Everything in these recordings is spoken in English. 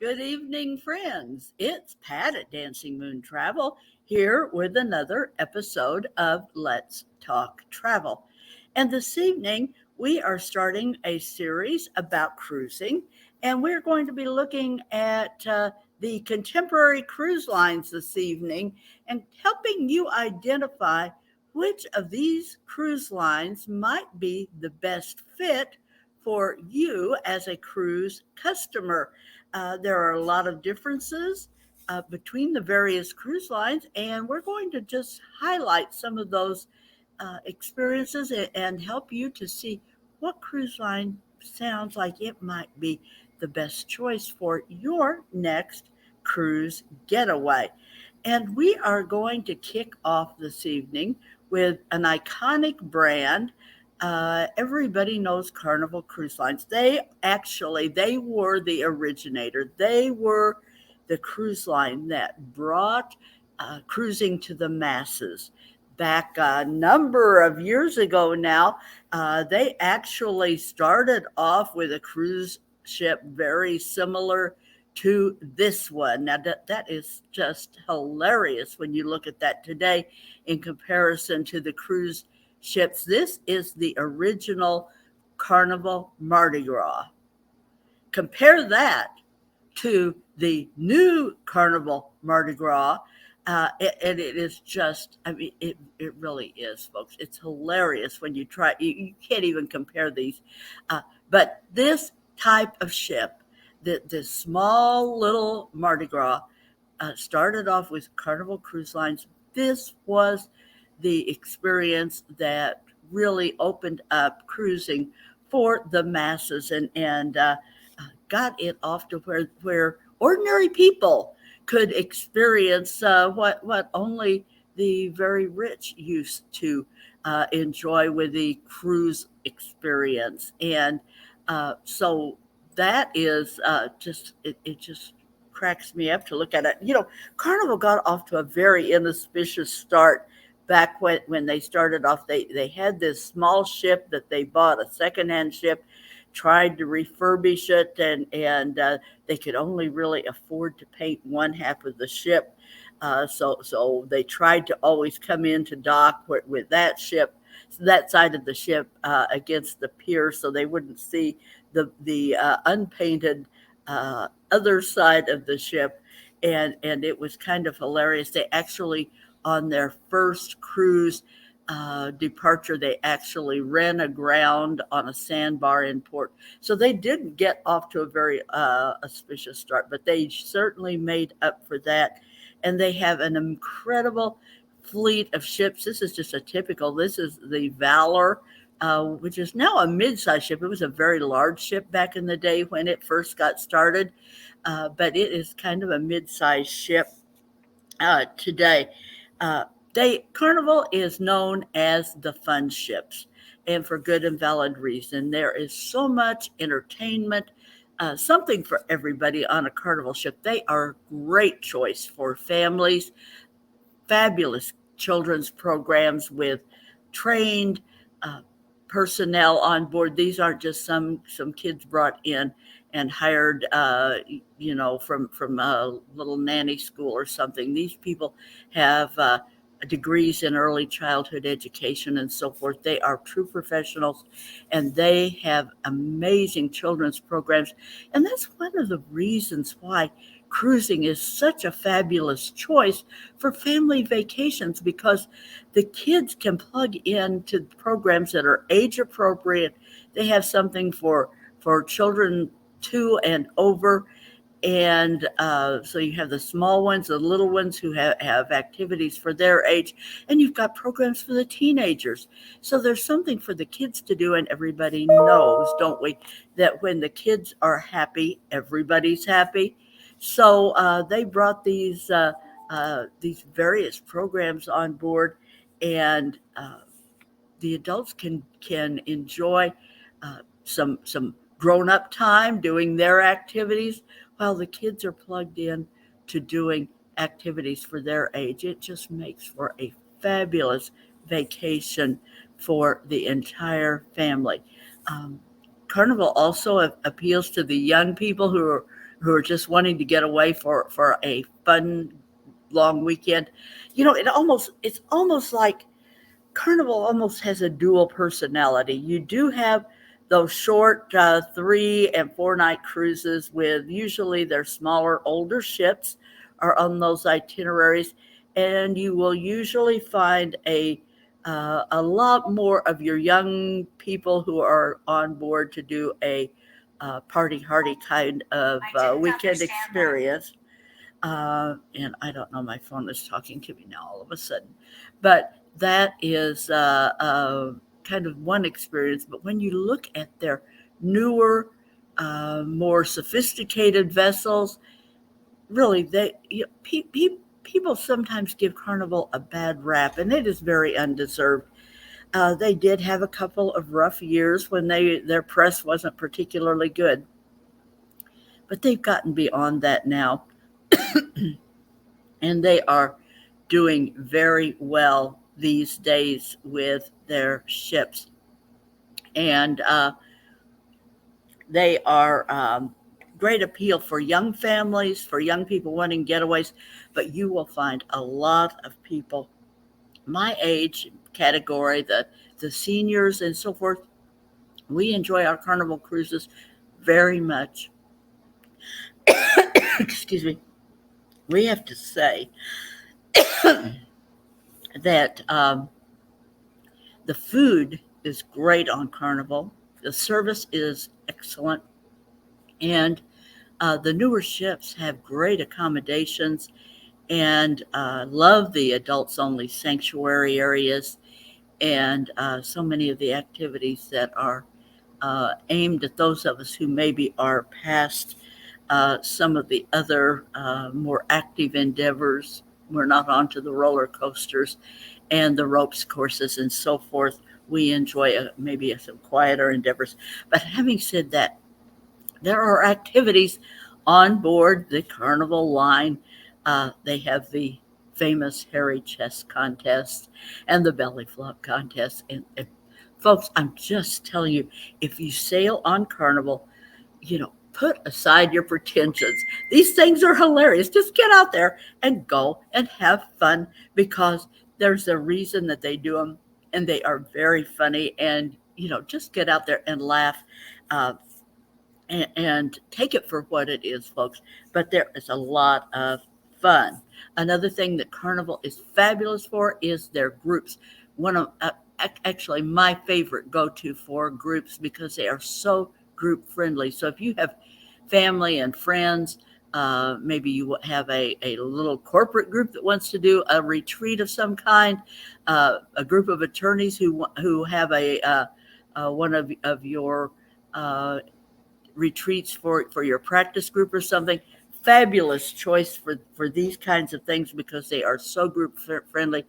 Good evening, friends. It's Pat at Dancing Moon Travel here with another episode of Let's Talk Travel. And this evening, we are starting a series about cruising, and we're going to be looking at the contemporary cruise lines this evening and helping you identify which of these cruise lines might be the best fit for you as a cruise customer. There are a lot of differences between the various cruise lines, and we're going to just highlight some of those experiences and help you to see what cruise line sounds like it might be the best choice for your next cruise getaway. And we are going to kick off this evening with an iconic brand. Everybody knows Carnival Cruise Lines. They were the originator. They were the cruise line that brought cruising to the masses. Back a number of years ago now, they actually started off with a cruise ship very similar to this one. Now, that is just hilarious when you look at that today in comparison to the cruise ships. This is the original Carnival Mardi Gras. Compare that to the new Carnival Mardi Gras. And it is just, I mean, it really is, folks. It's hilarious when you try, you can't even compare these. But this type of ship, this small little Mardi Gras, started off with Carnival Cruise Lines. This was the experience that really opened up cruising for the masses and got it off to where ordinary people could experience what only the very rich used to enjoy with the cruise experience. And so that is it just cracks me up to look at it. Carnival got off to a very inauspicious start back when they started off. They had this small ship that they bought, a secondhand ship, tried to refurbish it, and they could only really afford to paint one half of the ship. So they tried to always come into dock with that ship, that side of the ship against the pier, so they wouldn't see the unpainted other side of the ship. And it was kind of hilarious. They actually, on their first cruise departure, they actually ran aground on a sandbar in port. So they didn't get off to a very auspicious start, but they certainly made up for that. And they have an incredible fleet of ships. This is just this is the Valor, which is now a mid-sized ship. It was a very large ship back in the day when it first got started, but it is kind of a mid-sized ship today. Carnival is known as the fun ships, and for good and valid reason. There is so much entertainment, something for everybody on a Carnival ship. They are a great choice for families, fabulous children's programs with trained personnel on board. These aren't just some kids brought in and hired, from a little nanny school or something. These people have degrees in early childhood education and so forth. They are true professionals, and they have amazing children's programs. And that's one of the reasons why cruising is such a fabulous choice for family vacations, because the kids can plug into programs that are age appropriate. They have something for children 2 and over. And so you have the small ones, the little ones who have activities for their age, and you've got programs for the teenagers. So there's something for the kids to do, and everybody knows, don't we, that when the kids are happy, everybody's happy. So they brought these various programs on board, and the adults can enjoy some grown-up time doing their activities while the kids are plugged in to doing activities for their age. It just makes for a fabulous vacation for the entire family. Carnival also appeals to the young people who who are just wanting to get away for a fun long weekend. It's almost like Carnival almost has a dual personality. You do have those short 3 and 4 night cruises with usually their smaller, older ships are on those itineraries, and you will usually find a lot more of your young people who are on board to do a party hardy kind of weekend experience. And I don't know, my phone is talking to me now all of a sudden. But that is kind of one experience. But when you look at their newer, more sophisticated vessels, really, people sometimes give Carnival a bad rap, and it is very undeserved. They did have a couple of rough years when their press wasn't particularly good, but they've gotten beyond that now, and they are doing very well these days with their ships. And they are great appeal for young families, for young people wanting getaways, but you will find a lot of people my age category, the seniors and so forth. We enjoy our Carnival cruises very much. Excuse me. We have to say that the food is great on Carnival. The service is excellent. And the newer ships have great accommodations and love the adults only sanctuary areas and so many of the activities that are aimed at those of us who maybe are past some of the other more active endeavors. We're not onto the roller coasters and the ropes courses and so forth. We enjoy maybe some quieter endeavors. But having said that, there are activities on board the Carnival line. They have the famous hairy chest contest and the belly flop contest. And folks, I'm just telling you, if you sail on Carnival, put aside your pretensions. These things are hilarious. Just get out there and go and have fun because there's a reason that they do them and they are very funny. And, just get out there and laugh. Uh, and take it for what it is, folks. But there is a lot of fun. Another thing that Carnival is fabulous for is their groups. One of actually my favorite go-to for groups because they are so group friendly. So if you have family and friends, maybe you have a little corporate group that wants to do a retreat of some kind, a group of attorneys who have one of your retreats for your practice group or something. Fabulous choice for these kinds of things because they are so group friendly.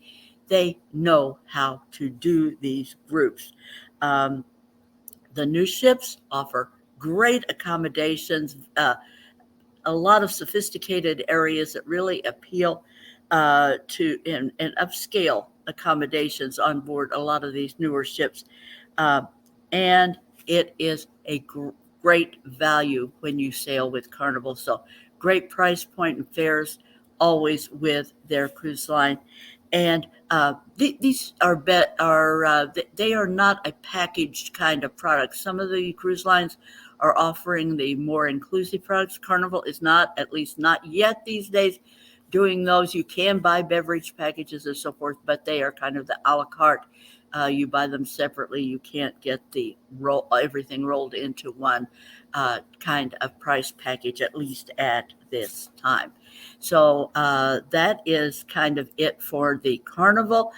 They know how to do these groups. The new ships offer great accommodations, a lot of sophisticated areas that really appeal to and upscale accommodations on board a lot of these newer ships. Uh, and it is a great value when you sail with Carnival. So great price point and fares always with their cruise line. And these they are not a packaged kind of product. Some of the cruise lines are offering the more inclusive products. Carnival is not, at least not yet these days, doing those. You can buy beverage packages and so forth, but they are kind of the a la carte. You buy them separately. You can't get everything rolled into one kind of price package, at least at this time. So that is kind of it for the Carnival.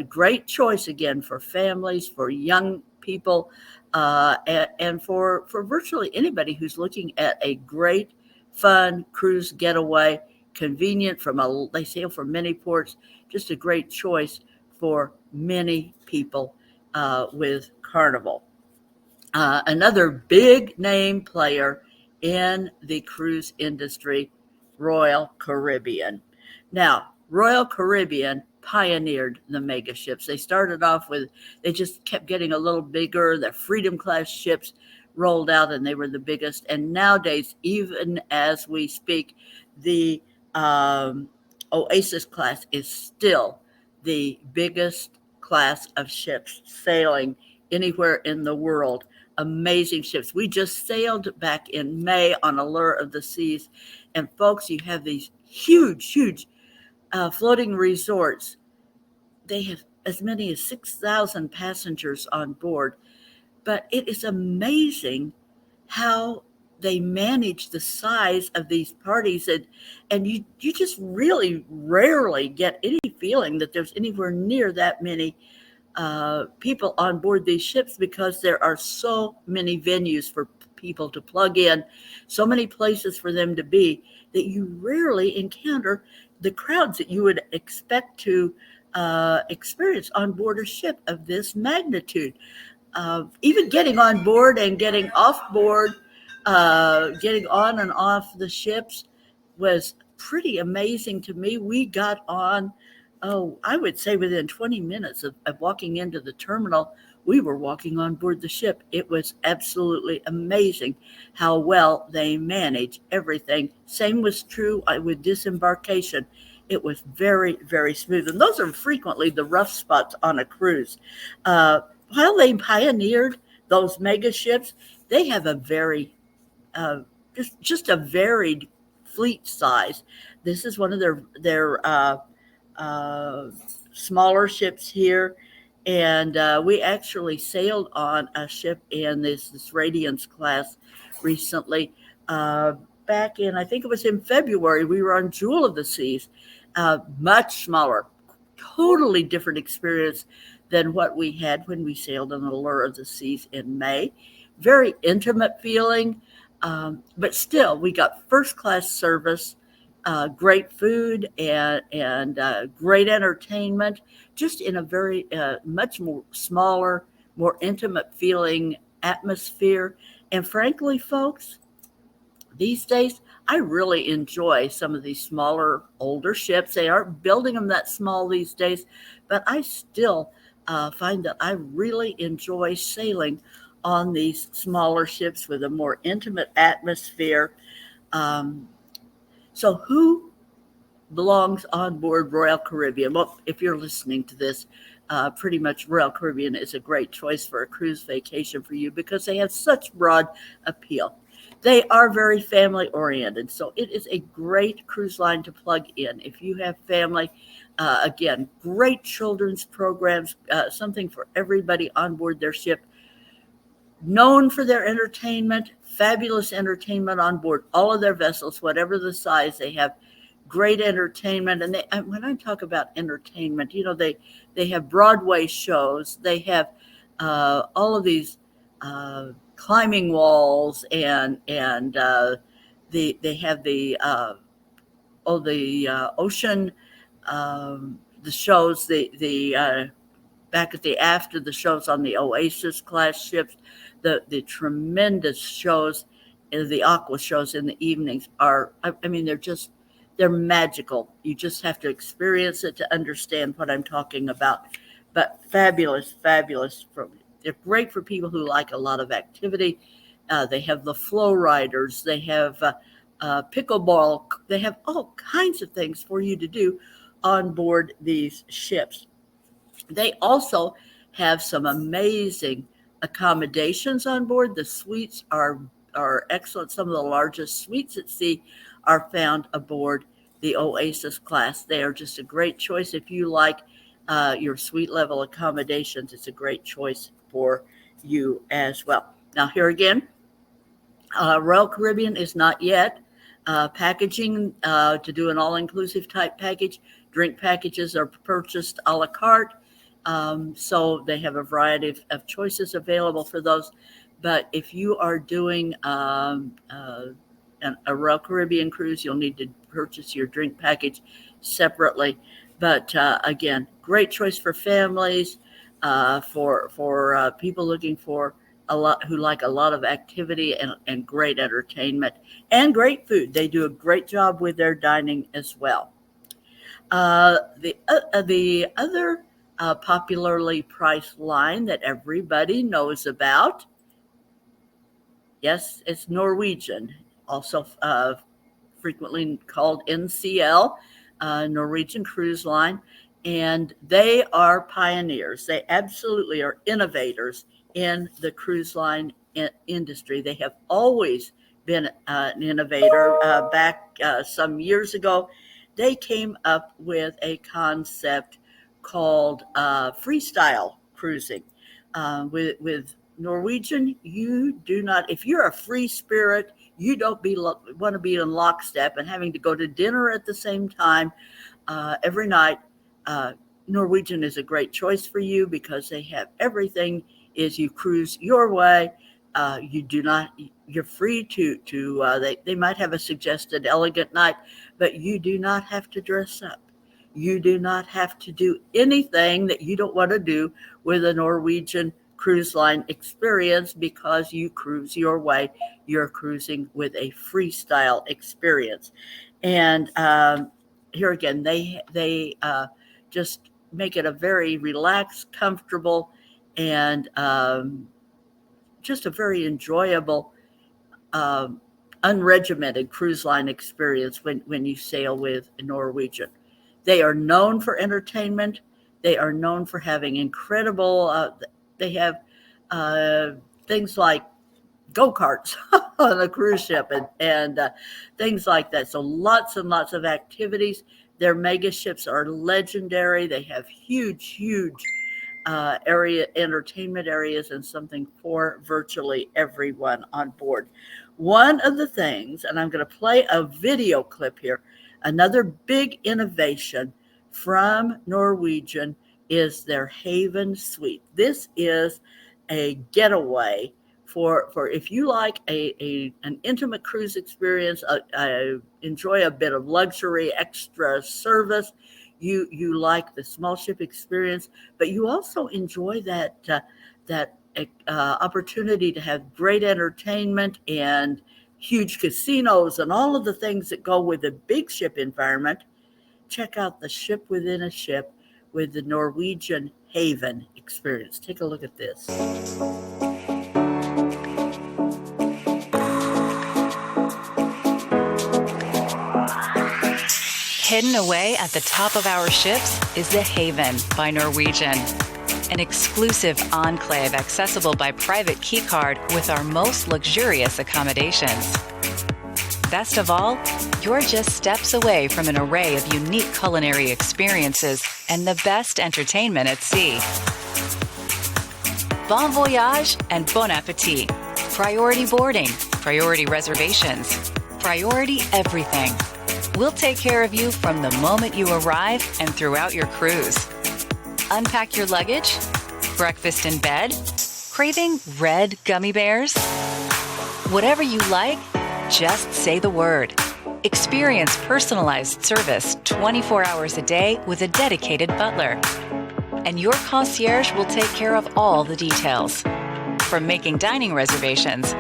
Great choice again for families, for young people, and for virtually anybody who's looking at a great, fun cruise getaway, convenient they sail from many ports, just a great choice for many people with Carnival. Another big name player in the cruise industry, Royal Caribbean. Now, Royal Caribbean pioneered the mega ships. They started off they just kept getting a little bigger. The Freedom class ships rolled out, and they were the biggest. And nowadays, even as we speak, the Oasis class is still the biggest class of ships sailing anywhere in the world. Amazing ships. We just sailed back in May on Allure of the Seas. And folks, you have these huge floating resorts. They have as many as 6,000 passengers on board. But it is amazing how they manage the size of these parties, and you just really rarely get any feeling that there's anywhere near that many people on board these ships, because there are so many venues for people to plug in, so many places for them to be, that you rarely encounter the crowds that you would expect to experience on board a ship of this magnitude. Even getting on board and getting off board, getting on and off the ships was pretty amazing to me. We got on, I would say within 20 minutes of walking into the terminal, we were walking on board the ship. It was absolutely amazing how well they manage everything. Same was true with disembarkation. It was very smooth. And those are frequently the rough spots on a cruise. While they pioneered those mega ships, they have a very uh, just a varied fleet size. This is one of their uh, smaller ships here, and we actually sailed on a ship in this Radiance class recently. Uh, Back in, I think it was in February, we were on Jewel of the Seas, much smaller, totally different experience than what we had when we sailed on the Allure of the Seas in May. Very intimate feeling, but still, we got first class service, great food, and great entertainment, just in a very much more smaller, more intimate feeling atmosphere. And frankly, folks, these days, I really enjoy some of these smaller, older ships. They aren't building them that small these days, but I still find that I really enjoy sailing on these smaller ships with a more intimate atmosphere. Um, so, who belongs on board Royal Caribbean? Well, if you're listening to this, pretty much Royal Caribbean is a great choice for a cruise vacation for you, because they have such broad appeal. They are very family oriented, so it is a great cruise line to plug in if you have family. Again, great children's programs, something for everybody on board their ship. Known for their entertainment, fabulous entertainment on board all of their vessels, whatever the size. They have great entertainment. And when I talk about entertainment, they have Broadway shows. They have all of these climbing walls, and they have the ocean, the shows, the back at the after the shows on the Oasis class ships, the tremendous shows, the aqua shows in the evenings are, I mean, they're magical. You just have to experience it to understand what I'm talking about. But fabulous. They're great for people who like a lot of activity. They have the flow riders. They have pickleball. They have all kinds of things for you to do on board these ships. They also have some amazing accommodations on board. The suites are excellent. Some of the largest suites at sea are found aboard the Oasis class. They are just a great choice if you like your suite level accommodations. It's a great choice for you as well. Now, here again, Royal Caribbean is not yet packaging to do an all-inclusive type package. Drink packages are purchased a la carte. So they have a variety of choices available for those. But if you are doing a Royal Caribbean cruise, you'll need to purchase your drink package separately. But again, great choice for families, for people looking for a lot, who like a lot of activity and great entertainment and great food. They do a great job with their dining as well. The other popularly priced line that everybody knows about Yes, it's Norwegian, also frequently called NCL, Norwegian Cruise Line. And they are pioneers. They absolutely are innovators in the cruise line industry. They have always been an innovator. Back some years ago, they came up with a concept called freestyle cruising. With Norwegian, you do not, if you're a free spirit, you don't want to be in lockstep and having to go to dinner at the same time every night. Uh, Norwegian is a great choice for you because they have everything. Is you cruise your way. You do not. You're free to. They might have a suggested elegant night, but you do not have to dress up. You do not have to do anything that you don't want to do with a Norwegian cruise line experience because you cruise your way. You're cruising with a freestyle experience, and here again, they just make it a very relaxed, comfortable, and just a very enjoyable, um, unregimented cruise line experience when you sail with Norwegian. They are known for entertainment. They are known for having incredible. They have uh, things like go-karts on a cruise ship and things like that. So lots and lots of activities. Their mega ships are legendary. They have huge area entertainment areas and something for virtually everyone on board. One of the things, and I'm going to play a video clip here, another big innovation from Norwegian is their Haven Suite. This is a getaway for if you like an intimate cruise experience, enjoy a bit of luxury, extra service. You like the small ship experience, but you also enjoy that opportunity to have great entertainment and huge casinos and all of the things that go with a big ship environment. Check out the ship within a ship with the Norwegian Haven experience. Take a look at this. Hidden away at the top of our ships is the Haven by Norwegian, an exclusive enclave accessible by private key card with our most luxurious accommodations. Best of all, you're just steps away from an array of unique culinary experiences and the best entertainment at sea. Bon voyage and bon appetit. Priority boarding, priority reservations, priority everything. We'll take care of you from the moment you arrive and throughout your cruise. Unpack your luggage? Breakfast in bed? Craving red gummy bears? Whatever you like, just say the word. Experience personalized service 24 hours a day with a dedicated butler. And your concierge will take care of all the details, from making dining reservations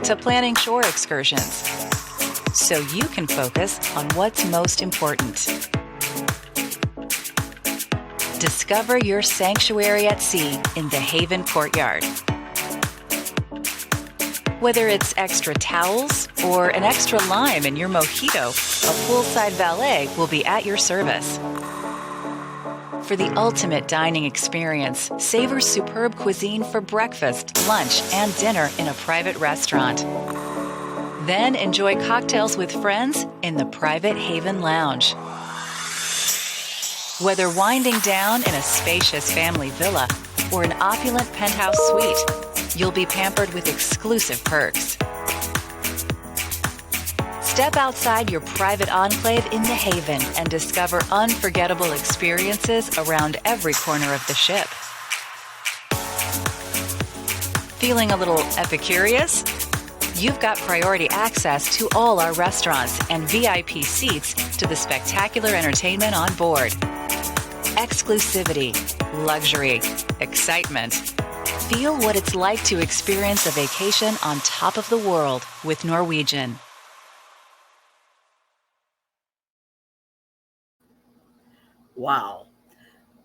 to planning shore excursions, so you can focus on what's most important. Discover your sanctuary at sea in the Haven Courtyard. Whether it's extra towels or an extra lime in your mojito, a poolside valet will be at your service. For the ultimate dining experience, savor superb cuisine for breakfast, lunch, and dinner in a private restaurant. Then enjoy cocktails with friends in the private Haven Lounge. Whether winding down in a spacious family villa or an opulent penthouse suite, you'll be pampered with exclusive perks. Step outside your private enclave in the Haven and discover unforgettable experiences around every corner of the ship. Feeling a little epicurious? You've got priority access to all our restaurants and VIP seats to the spectacular entertainment on board. Exclusivity, luxury, excitement. Feel what it's like to experience a vacation on top of the world with Norwegian. Wow.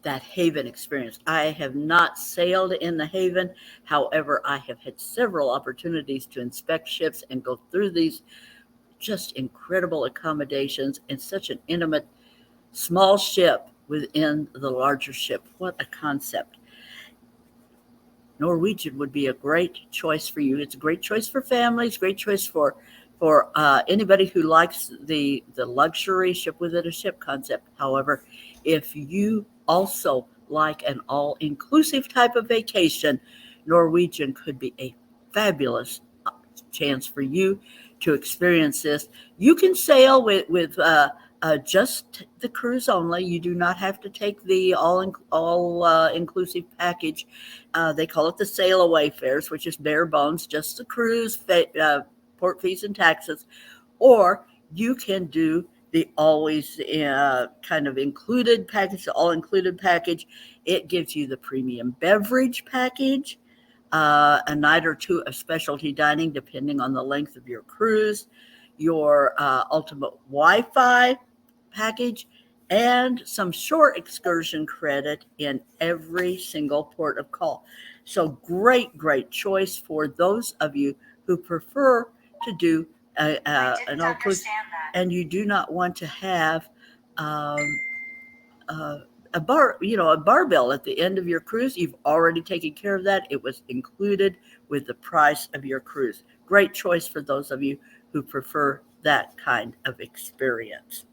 that haven experience. I have not sailed in the haven. However, I have had several opportunities to inspect ships and go through these just incredible accommodations in such an intimate, small ship within the larger ship. What a concept. Norwegian would be a great choice for you. It's a great choice for families, great choice for anybody who likes the luxury ship within a ship concept. However, if you also like an all inclusive type of vacation, Norwegian could be a fabulous chance for you to experience this. You can sail with just the cruise only. You do not have to take the all inclusive package. They call it the sail away fares, which is bare bones, just the cruise, port fees, and taxes. Or you can do the always kind of included package, the all included package. It gives you the premium beverage package, a night or two of specialty dining, depending on the length of your cruise, your ultimate Wi Fi package, and some shore excursion credit in every single port of call. So, great choice for those of you who prefer to do an all inclusive, and you do not want to have um, uh, a barbell at the end of your cruise. You've already taken care of that. It was included with the price of your cruise. Great choice for those of you who prefer that kind of experience.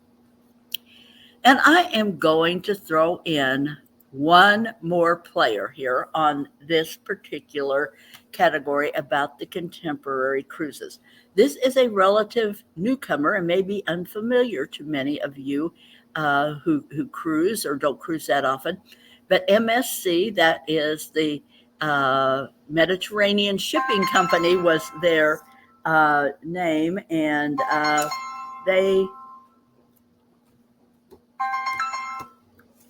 And I am going to throw in one more player here on this particular category about the contemporary cruises. This is a relative newcomer and may be unfamiliar to many of you who cruise or don't cruise that often. But MSC, that is the Mediterranean Shipping Company, was their name, and they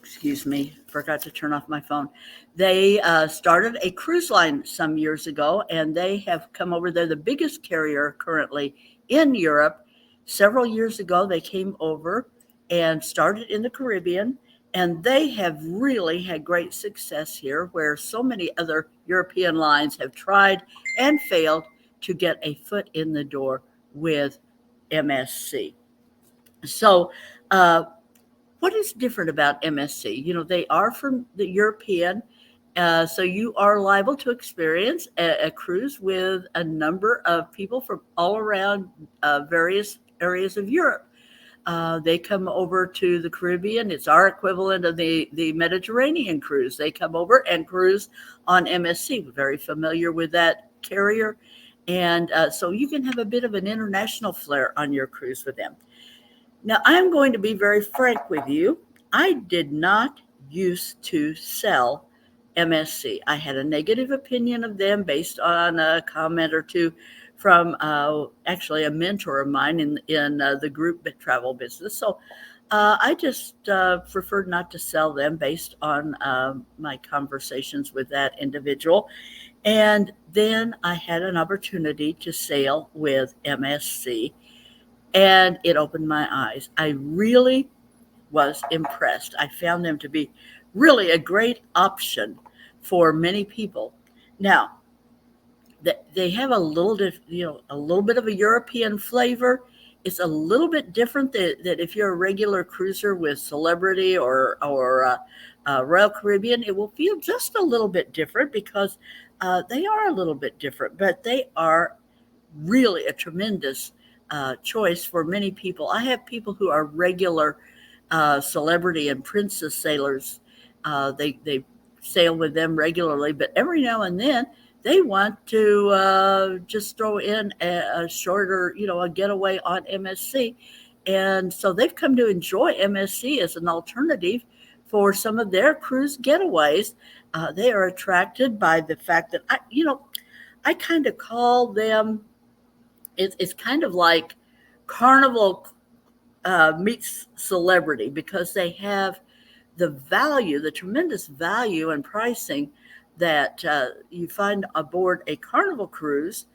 excuse me, forgot to turn off my phone. They started a cruise line some years ago, and they have come over. They're the biggest carrier currently in Europe. Several years ago, they came over and started in the Caribbean, and they have really had great success here, where so many other European lines have tried and failed to get a foot in the door with MSC. So, what is different about MSC? They are from the European, so you are liable to experience a cruise with a number of people from all around various areas of Europe. They come over to the Caribbean. It's our equivalent of the Mediterranean cruise. They come over and cruise on MSC. We're very familiar with that carrier. And so you can have a bit of an international flair on your cruise with them. Now, I'm going to be very frank with you. I did not used to sell MSC. I had a negative opinion of them based on a comment or two from actually a mentor of mine in the group travel business. So I just preferred not to sell them based on my conversations with that individual. And then I had an opportunity to sail with MSC, and it opened my eyes. I really was impressed. I found them to be really a great option for many people. Now, they have a little bit of a European flavor. It's a little bit different that if you're a regular cruiser with Celebrity or Royal Caribbean, it will feel just a little bit different because they are a little bit different, but they are really a tremendous choice for many people. I have people who are regular Celebrity and Princess sailors. They sail with them regularly, but every now and then they want to just throw in a shorter, a getaway on MSC. And so they've come to enjoy MSC as an alternative for some of their cruise getaways. They are attracted by the fact that I kind of call them, it's kind of like Carnival meets Celebrity, because they have the tremendous value and pricing that you find aboard a Carnival cruise,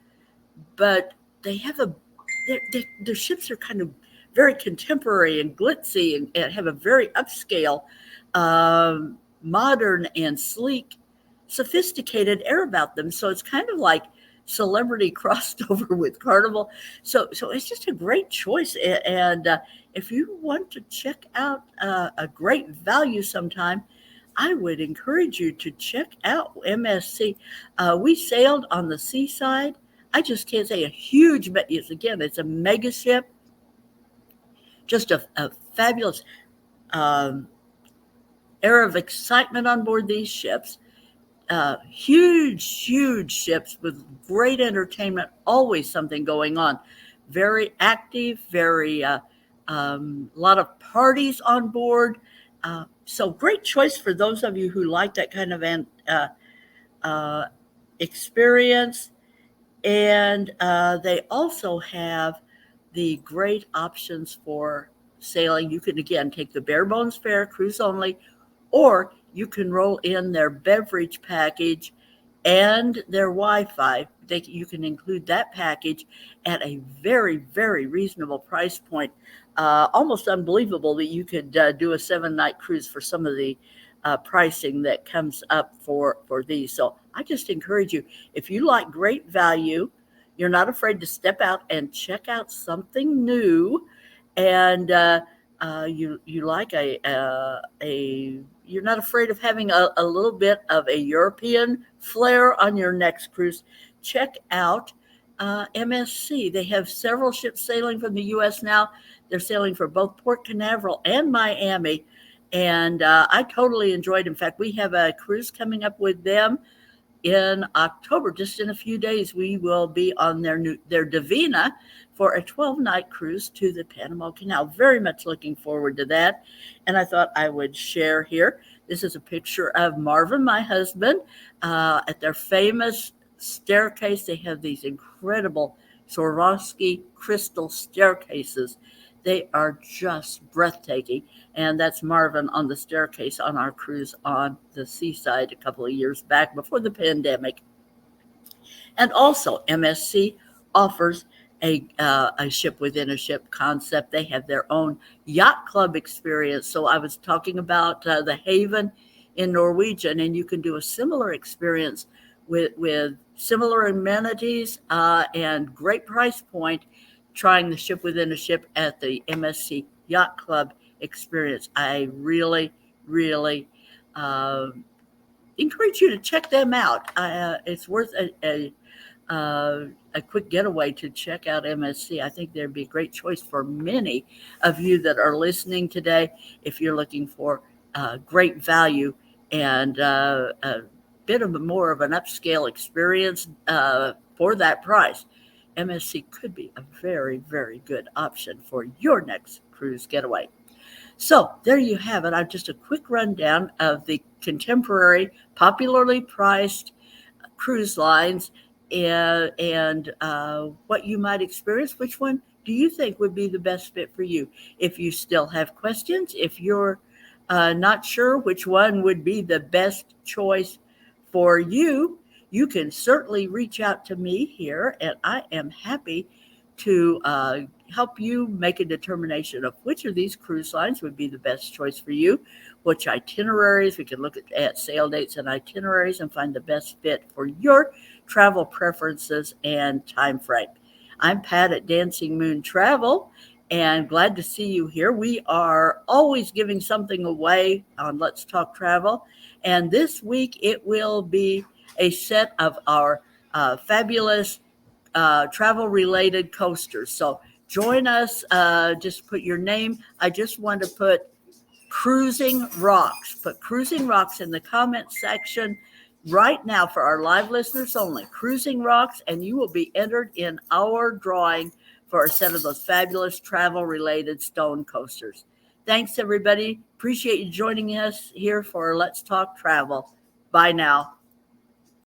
but they have their ships are kind of very contemporary and glitzy, and have a very upscale modern and sleek, sophisticated air about them. So it's kind of like Celebrity crossed over with Carnival. So it's just a great choice. And if you want to check out a great value sometime, I would encourage you to check out MSC. We sailed on the seaside. I just can't say a huge, but it's a mega ship, just a fabulous um, air of excitement on board these ships. Huge ships with great entertainment, always something going on. Very active, very a lot of parties on board. So great choice for those of you who like that kind of uh, experience. And they also have the great options for sailing. You can, again, take the bare bones fare, cruise only, or you can roll in their beverage package and their Wi-Fi. You can include that package at a very reasonable price point. Almost unbelievable that you could do a 7-night cruise for some of the pricing that comes up for these. So I just encourage you, if you like great value, you're not afraid to step out and check out something new, and you like a you're not afraid of having a little bit of a European flair on your next cruise, check out MSC. They have several ships sailing from the U.S. now. They're sailing for both Port Canaveral and Miami, and I totally enjoyed. In fact, we have a cruise coming up with them in October. Just in a few days, we will be on their Divina for a 12-night cruise to the Panama Canal. Very much looking forward to that. And I thought I would share here. This is a picture of Marvin, my husband, at their famous staircase. They have these incredible Swarovski crystal staircases. They are just breathtaking. And that's Marvin on the staircase on our cruise on the seaside a couple of years back before the pandemic. And also, MSC offers a ship within a ship concept. They have their own yacht club experience. So I was talking about the Haven in Norwegian, and you can do a similar experience with similar amenities and great price point, trying the ship within a ship at the MSC Yacht Club experience. I really uh, encourage you to check them out. It's worth a quick getaway to check out MSC. I think there'd be a great choice for many of you that are listening today if you're looking for great value and a bit of more of an upscale experience for that price. MSC could be a very good option for your next cruise getaway. So there you have it. I've just a quick rundown of the contemporary, popularly priced cruise lines and what you might experience. Which one do you think would be the best fit for you? If you still have questions, if you're not sure which one would be the best choice for you, you can certainly reach out to me here, and I am happy to help you make a determination of which of these cruise lines would be the best choice for you, which itineraries. We can look at sail dates and itineraries and find the best fit for your travel preferences and time frame. I'm Pat at Dancing Moon Travel, and glad to see you here. We are always giving something away on Let's Talk Travel, and this week it will be a set of our fabulous travel-related coasters. So join us. Just put your name. I just want to put Cruising Rocks. Put Cruising Rocks in the comment section right now for our live listeners only. Cruising Rocks, and you will be entered in our drawing for a set of those fabulous travel-related stone coasters. Thanks, everybody. Appreciate you joining us here for Let's Talk Travel. Bye now.